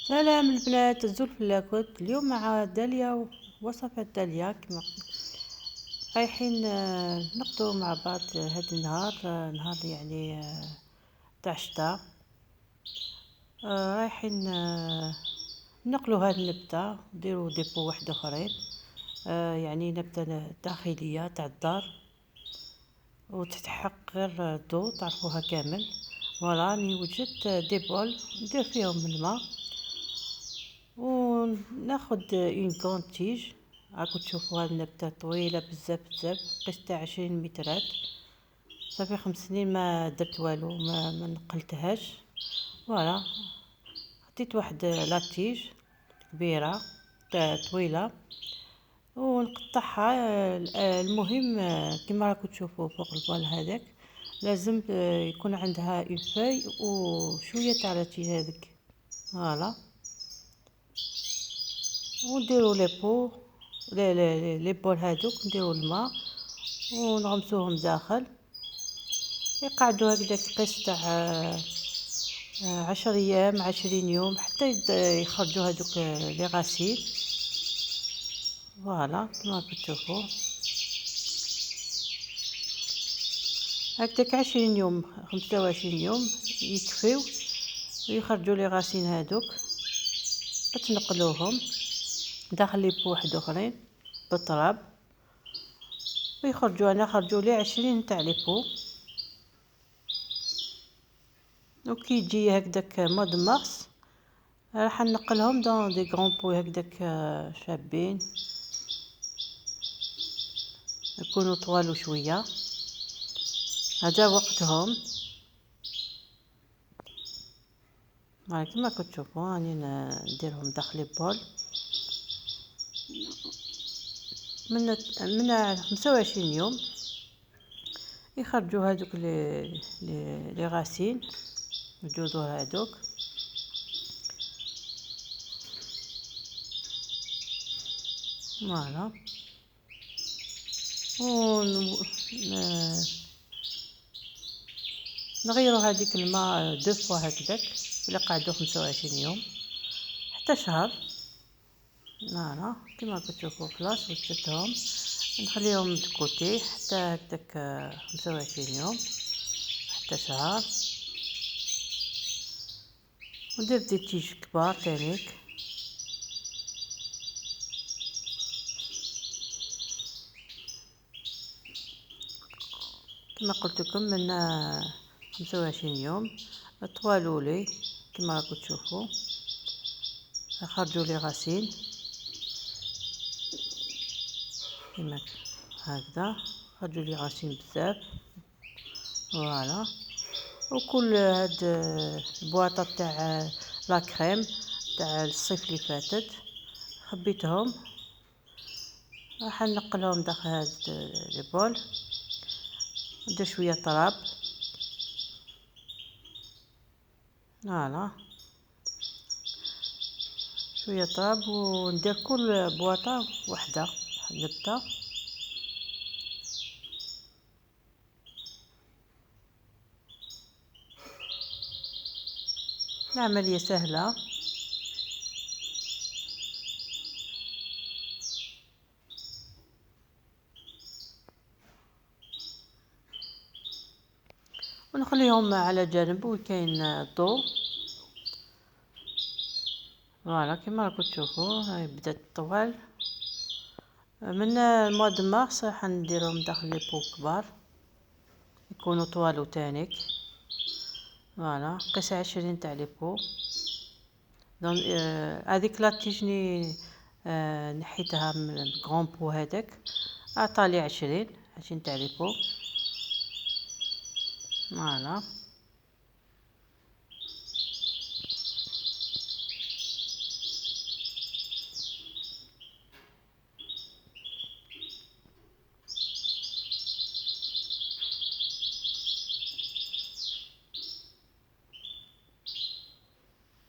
سلام البنات، الزول في اللاكوت. اليوم مع داليا وصفات داليا كما رايحين نقضوا مع بعض هذا النهار. نهار يعني تاع شتا. رايحين نقلوا هذه النبتة، نديروا ديبو واحد اخرين. يعني نبتة داخلية تاع الدار وتتحق غير الضو، تعرفوها كامل. فوالا راني وجدت دي بول ندير فيهم الماء وناخد اون كون تيج. راكم تشوفوا هاد النبته طويله بزاف بزاف، قصتها 20 مترات. صافي 5 سنين ما درت والو، ما نقلتهاش. فوالا خديت واحد لاتيج كبيره طويله ونقطعها. المهم كما راكم تشوفوا فوق البال هذاك لازم يكون عندها اون فاي وشويه تاع لاتيج هذاك. فوالا ونديروا لي بو لي بول هذوك، نديروا الماء ونغمسوهم داخل. يقعدوا هكذا قيس تاع 10 ايام 20 يوم حتى يخرجوا هذوك لي غاسيل. فوالا كما راكم تشوفوا هكذاك 20 يوم 25 يوم يكفيو ويخرجوا لي غاسين هذوك. تنقلوهم داخل لي بو واحد اخرين بالتراب ويخرجوا. انا خرجوا لي 20 تاع لي بو. وكي يجي هكداك مود مارس راح نقلهم دون دي غران بو هكداك شابين، يكونوا طوال شويه. هذا وقتهم. كما كتشوفوا راني نديرهم داخل بول من 25 يوم يخرجوا هذوك لي غاسين الجذور هذوك. فوالا نغيروا هذيك الماء دو فوا هكذاك الا قعدوا 25 يوم حتى شهر. فوالا كما كتشوفوا خلاص وجدتهم. نخليهم دكوتي حتى هكذاك 25 يوم حتى شهر. وندير دي تيج كبار تانيك. كما قلت لكم من 25 يوم طوالوا لي كما راكم تشوفوا خرجوا لي غاسين كما هكذا. خرجوا لي غاسين بزاف. فوالا وكل هاد البواطه تاع لا كريم تاع الصيف اللي فاتت خبيتهم. راح نقلهم داخل هاد لي بول. ندير شويه تراب. فوالا شويه تراب وندير كل بواطه وحده نبته. العمليه سهله. ونخليهم على جنب وكاين الضوء. فوالا كما راكم تشوفوا هاي بدات تطول. من المواد مارس راح نديرهم داخل لي بو كبار يكونوا طوالو تانيك. فوالا قيس 20 تاع لي بو. دونك هذيك لا تيجني نحيتها من الكرون بو هذاك عطالي 20 تاع لي بو. فوالا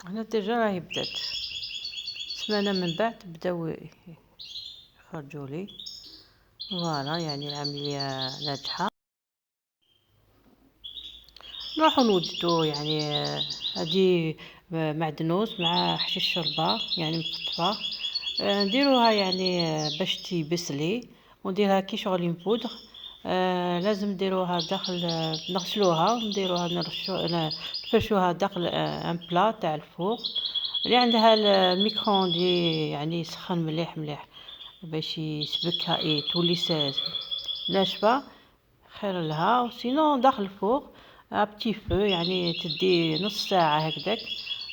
هنا ديجا راهي بدات سمانه من بعد بداو يخرجوا لي. فوالا يعني العمليه ناجحه. نروحو نوجدو يعني هادي معدنوس مع حشيش شوربه يعني مقطفه. نديروها يعني باش تيبسلي، ونديرها كي شغل بودغ. لازم نديروها داخل، نغسلوها ونديروها نفرشوها داخل ان بلا تاع الفوق اللي عندها الميكرووندي، يعني يسخن مليح مليح باش يسبكها تولي ناشفه خير لها. وسينو داخل الفوق ابتي فو، يعني تدي نص ساعه هكذاك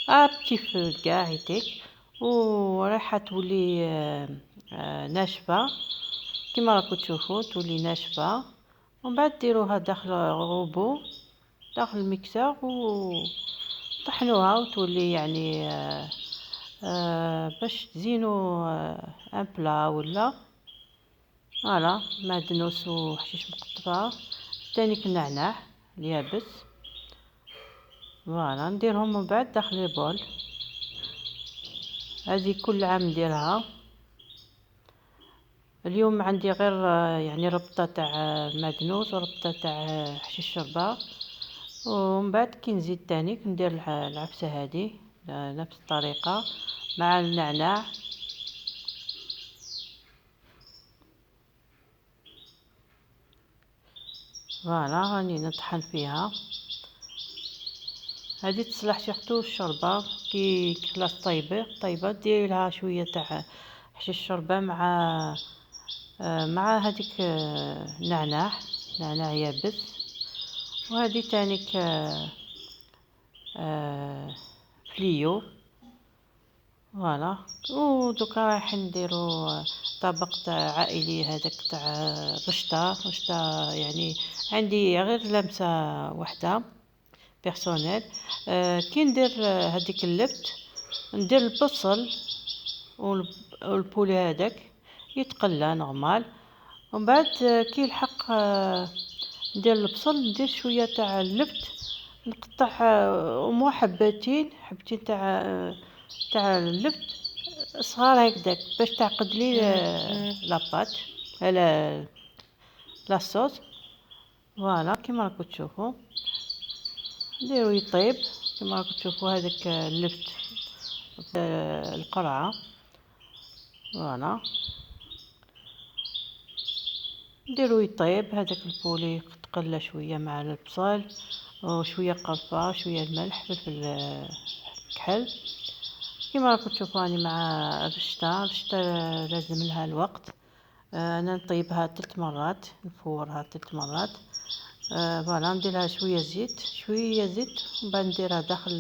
ابتي فو كاع هيتيك، ورايحه تولي ناشفه كما راكم تشوفوا تولي ناشفه. ومن بعد ديروها داخل روبو داخل الميكسور وطحنوها وتولي يعني باش تزينوا ان بلا ولا فوالا معدنوس وحشيش مقطفه تانيك النعناع اليابس. فوالا نديرهم من بعد داخل البول. هذه كل عام نديرها. اليوم عندي غير يعني ربطه تاع معدنوس وربطه تاع حشيش شوربه. ومن بعد كي نزيد تانيك ندير العفسه هذه نفس الطريقه مع النعناع. فوالا راني نطحن فيها. هذه تصلح سيرتو الشوربه كي خلاص طيبه ديري لها شويه تاع حشيش الشوربه مع هذيك نعناع يابس. وهذه تانيك فليو. فوالا ودوكا رايح نديرو طبق تاع عائلي هذاك تاع رشطه يعني عندي غير لمسه وحده بيرسونيل. كي ندير هذيك اللبت ندير البصل والبولي هذاك يتقلى نورمال. ومن بعد كي الحق ندير البصل ندير شويه تاع اللبت نقطع مو حبتين تاع اللبت صغار هكذاك باش تعقد لي لاباط على لاصوص. فوالا كيما راكم تشوفوا نديرو يطيب كما راكم تشوفوا هذاك اللفت القرعه. فوالا نديرو يطيب هذاك البولي تقلى شويه مع البصل وشويه قرفه شويه الملح فلفل كحل. كما راكم تشوفوا راني مع الرشته لازم لها الوقت. انا نطيبها 3 مرات نفورها 3 مرات. فوالا نديرها شويه زيت ومن بعد نديرها داخل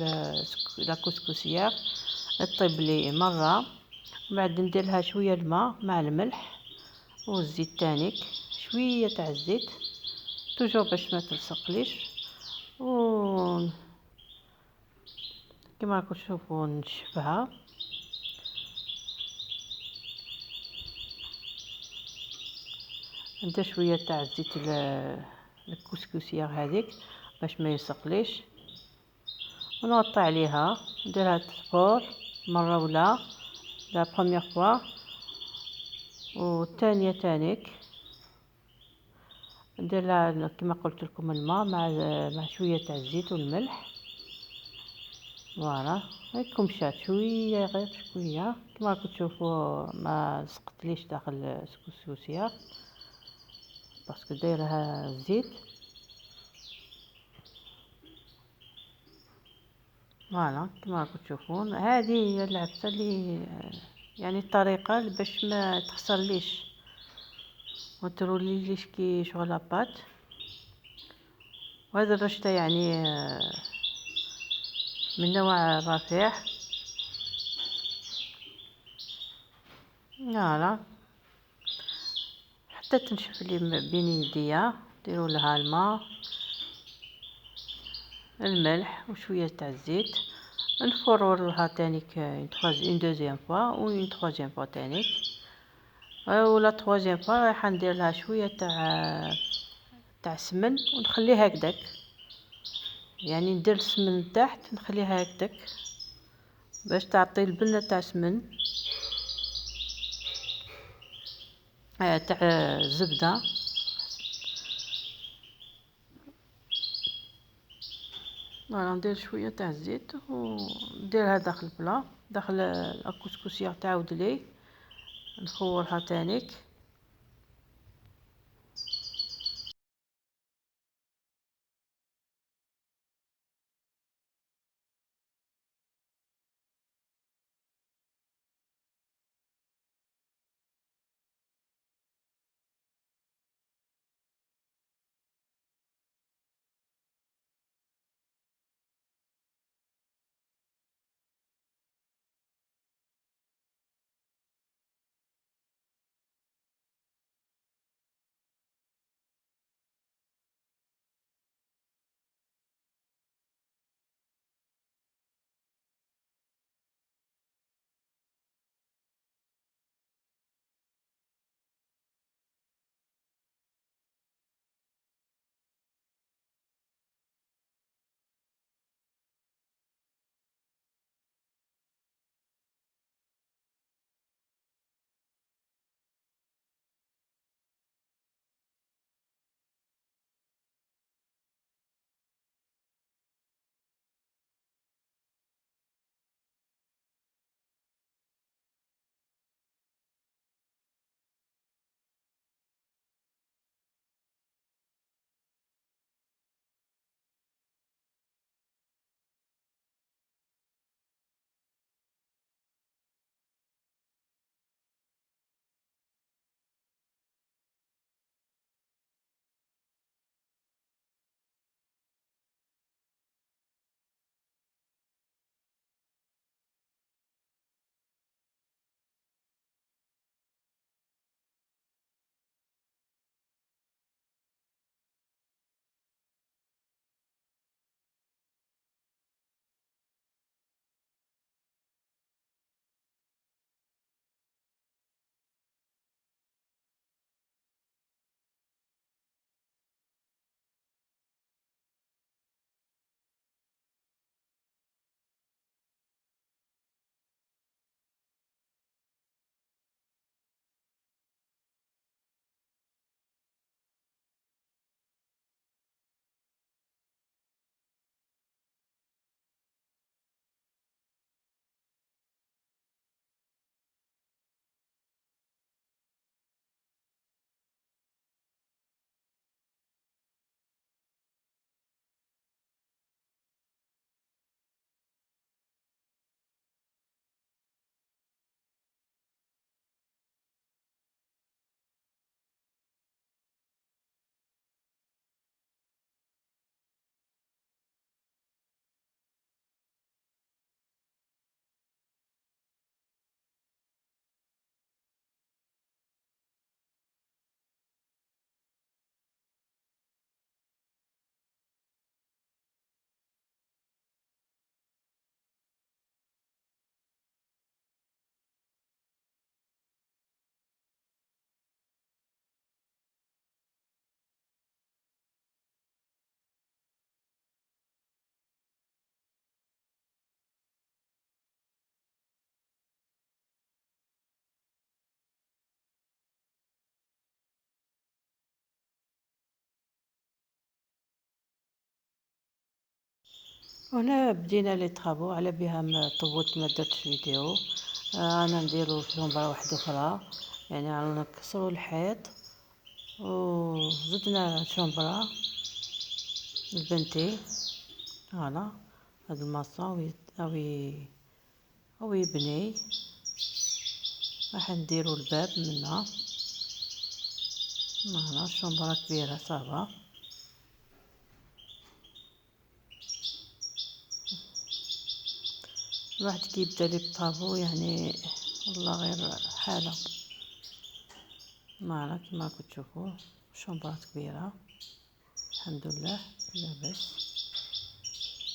لا كسكسيه طيب لي مره. من بعد ندير لها شويه الماء مع الملح والزيت تانيك شويه تاع الزيت توجور باش ما تلصقليش. و كما راكم تشوفوا نشفها. ندير شويه تاع الزيت الكسكسيه هذيك باش ما يلصقليش ونغطي عليها نديرها تفور مره ولا لا بروميير فوا والثانيه تانيك ندير لها كما قلت لكم الماء مع شويه تاع الزيت والملح. فوالا هاكم مشات شويه غير شويه كما راكم تشوفوا ما سقطليش داخل السكسوسيه باسكو دايرها الزيت. فوالا كما راكم تشوفون هذه هي العبسه اللي يعني الطريقه باش ما تخسرليش وتروليليش كي شغل لاباط. وهذا الرشته يعني من نوع رفيع. فوالا حتى تنشف لي بين يديا ديروا لها الماء الملح وشويه تاع الزيت نفرور لها تانيك اون دوزيام فوا و اون تروازيام فوا تانيك. ولا تروازيام فوا رايحه ندير لها شويه تاع السمن ونخليها هكذاك يعني ندير السمن تحت نخليها هكذاك باش تعطي البنه تاع السمن تاع الزبده. فوالا ندير شويه تاع الزيت ونديرها داخل البلا، داخل الكسكسيه تعاود لي نخورها تانيك. هنا بدينا لي طرابو على بها ما طولت ما درتش فيديو. انا نديرو شومبره واحده اخرى، يعني رانا نكسروا الحيط وزدنا شومبره البنتي. فوالا هاد الماصون او يبني راح نديرو الباب منها. فوالا شومبره كبيره صافا. الواحد كيبدا لي بطابو يعني والله غير حاله. فوالا كيما راكم تشوفوا شومبرات كبيره الحمد لله لاباس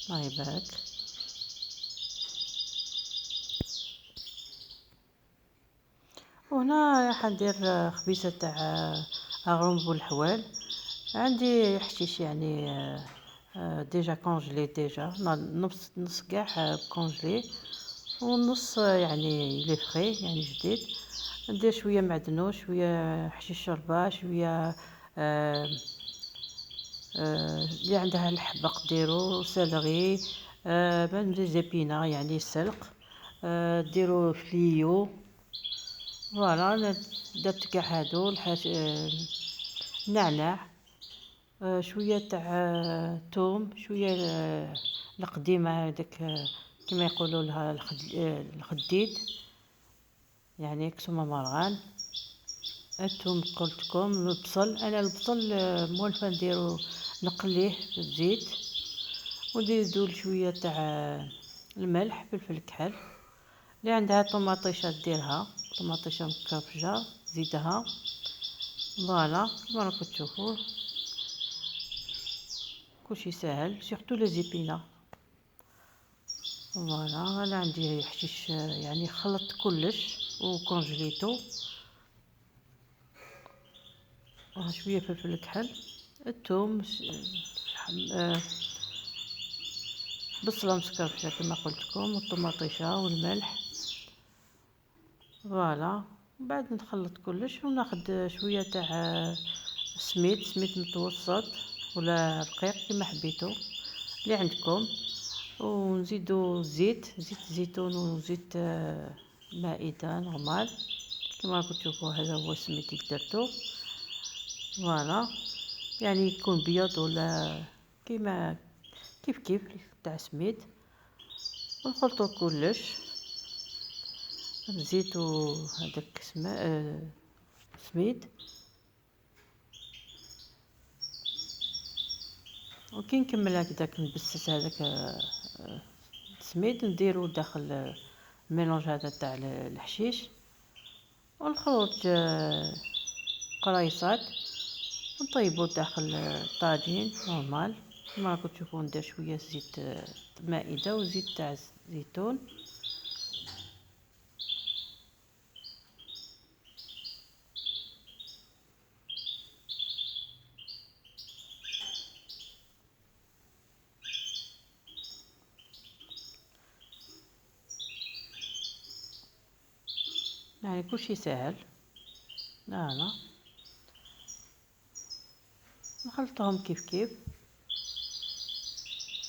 الله يبارك. وهنا راح ندير خبيزه تاع اغرم بالحوال. عندي حشيش يعني ديجا كونجلي، ديجا نص كاع كونجلي والنص يعني لي فري يعني جديد. ندير شويه معدنوس، شويه حشيش شوربه، شويه اللي عندها الحبق ديرو سلغي، من دي زيبينا يعني السلق، ديرو فليو. فوالا انا درت كاع هادو الحاج، نعناع، شويه تاع توم، شويه القديمه هذاك، كما يقولوا لها الخديد، يعني كسومه مرغان. الثوم قلتلكم، البصل، انا البصل مولفه نديرو نقليه في الزيت، ونزيدو شويه تاع الملح، فلفل كحل. اللي عندها طوماطيشه ديرها، طوماطيشه مكرفجه زيدها. فوالا كما راكم تشوفوا كلشي ساهل، سيرتو لي زيبينا. فوالا انا عندي حشيش، يعني خلطت كلش وكونجليتو. شويه فلفل كحل، الثوم، بصله مسكرفشه كما قلت لكم، والطوماطيشه والملح. فوالا بعد نخلط كلش وناخذ شويه تاع سميد متوسط ولا رقيق كما حبيتو اللي عندكم، ونزيدو زيت زيتون وزيت مائدة نورمال كما راكم تشوفوا. هذا هو السميد اللي درتو. فوالا يعني يكون بيض ولا كيما كيف تاع سميد، ونخلطو كلش. نزيدو هذاك سميد، وكي نكمل هكذاك نبسس هذاك السميد، نديرو داخل الميلونج هذا تاع الحشيش، ونخرج قريصات ونطيبو داخل الطاجين نورمال كما راكم تشوفوا. ندير شويه زيت مائده وزيت تاع زيتون. يعني كلشي ساهل. لا نخلطهم كيف.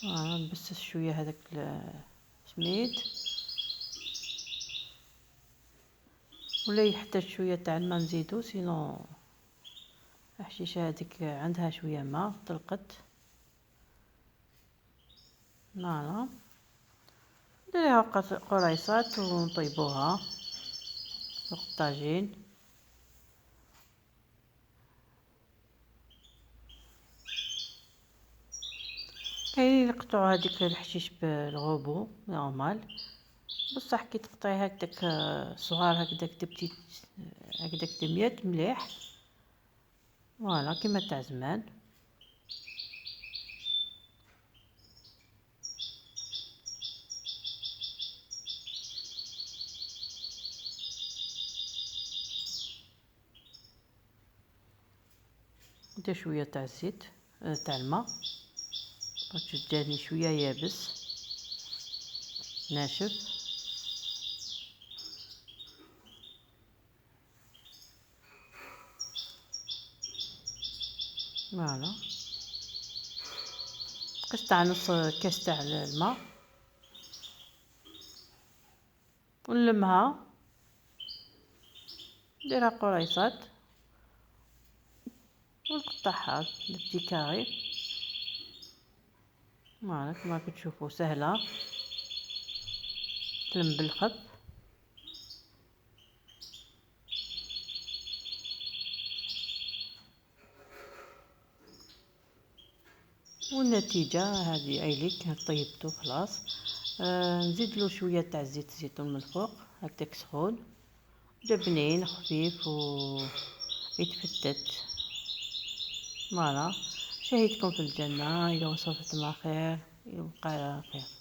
نبسس شويه هذاك السميد، ولا يحتاج شويه تاع الماء نزيدو، سينو الحشيشه هذيك عندها شويه ماء طلقت. لا نديرها قريصات ونطيبوها فوق الطاجين. كاينين يقطعوا هذيك الحشيش بالغوبو نورمال، بصح كي تقطعي هكداك صغار هكداك دبتي هكداك دميات مليح. فوالا كيما تاع زمان. ندير شويه تاع الزيت تاع الماء باش تجاني شويه يابس ناشف. فوالا قطع نص كاس تاع الماء، ونلمها نديرها قريصات ونقطعها لبتي كاري. فوالا كما كتشوفوا سهله تلم بالخف. والنتيجه هذه ايليك طيبته خلاص. نزيد له شويه تاع زيت الزيتون من الفوق هكاك سخون، بنين خفيف ويتفتت. فوالا شهيتكم في الجنه، الى وصلت مع خير يبقى على خير.